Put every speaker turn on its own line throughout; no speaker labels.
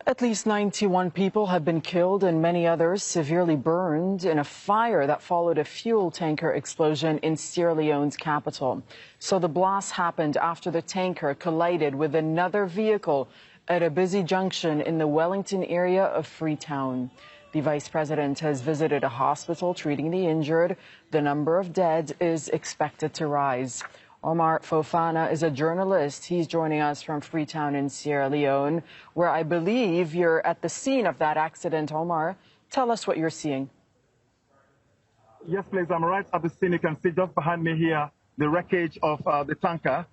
At least 91 people have been killed and many others severely burned in a fire that followed a fuel tanker explosion in Sierra Leone's capital. So the blast happened after the tanker collided with another vehicle at a busy junction in the Wellington area of Freetown. The vice president has visited a hospital treating the injured. The number of dead is expected to rise. Omar Fofana is a journalist. He's joining us from Freetown in Sierra Leone, where I believe you're at the scene of that accident. Omar, tell us what you're seeing.
Yes, please. I'm right at the scene. You can see just behind me here the wreckage of the tanker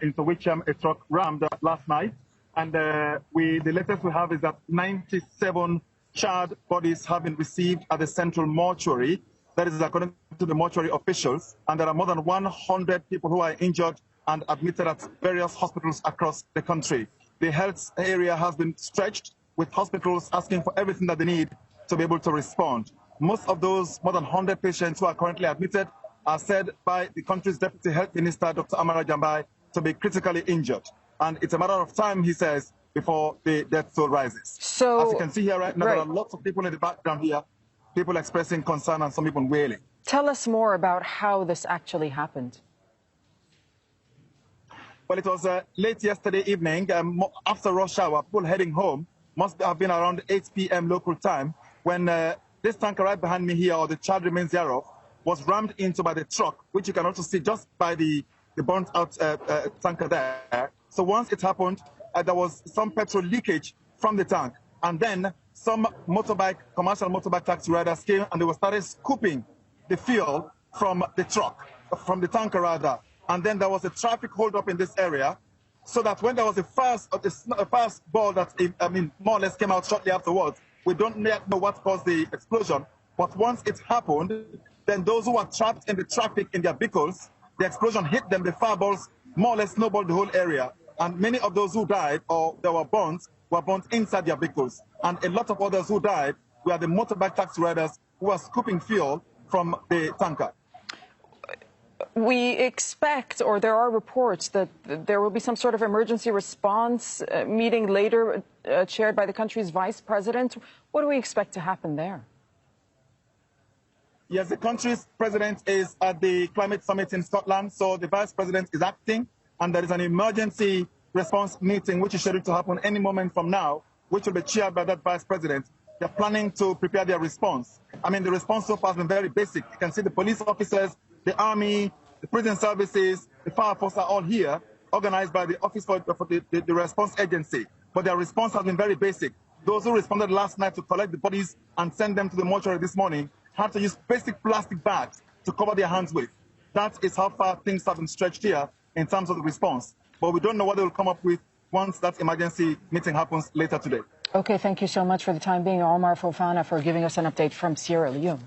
into which a truck rammed last night. And the latest we have is that 97 charred bodies have been received at the central mortuary. That is according to the mortuary officials, and there are more than 100 people who are injured and admitted at various hospitals across the country. The health area has been stretched, with hospitals asking for everything that they need to be able to respond. Most of those more than 100 patients who are currently admitted are said by the country's Deputy Health Minister, Dr. Amara Jambai, to be critically injured. And it's a matter of time, he says, before the death toll rises. So, as you can see here right now, there are lots of people in the background here, people expressing concern and some people wailing.
Tell us more about how this actually happened.
Well, it was late yesterday evening, after rush hour, people heading home, must have been around 8 p.m. local time, when this tanker right behind me here, or the charred remains thereof, was rammed into by the truck, which you can also see just by the burnt out tanker there. So once it happened, there was some petrol leakage from the tank, and then some commercial motorbike taxi riders came and they started scooping the fuel from the truck, from the tanker rather. And then there was a traffic holdup in this area, so that when there was a fast ball that, more or less came out shortly afterwards, we don't yet know what caused the explosion. But once it happened, then those who were trapped in the traffic in their vehicles, the explosion hit them, the fireballs more or less snowballed the whole area. And many of those who died or there were burnt inside their vehicles. And a lot of others who died were the motorbike taxi riders who were scooping fuel from the tanker.
We expect, or there are reports, that there will be some sort of emergency response meeting later chaired by the country's vice president. What do we expect to happen there?
Yes, the country's president is at the climate summit in Scotland, so the vice president is acting, and there is an emergency response meeting which is scheduled to happen any moment from now, which will be chaired by that vice president. They're planning to prepare their response. The response so far has been very basic. You can see the police officers, the army, the prison services, the fire force are all here, organized by the Office for the Response Agency. But their response has been very basic. Those who responded last night to collect the bodies and send them to the mortuary this morning had to use basic plastic bags to cover their hands with. That is how far things have been stretched here in terms of the response. But we don't know what they will come up with once that emergency meeting happens later today.
Okay, thank you so much for the time being, Omar Fofana, for giving us an update from Sierra Leone.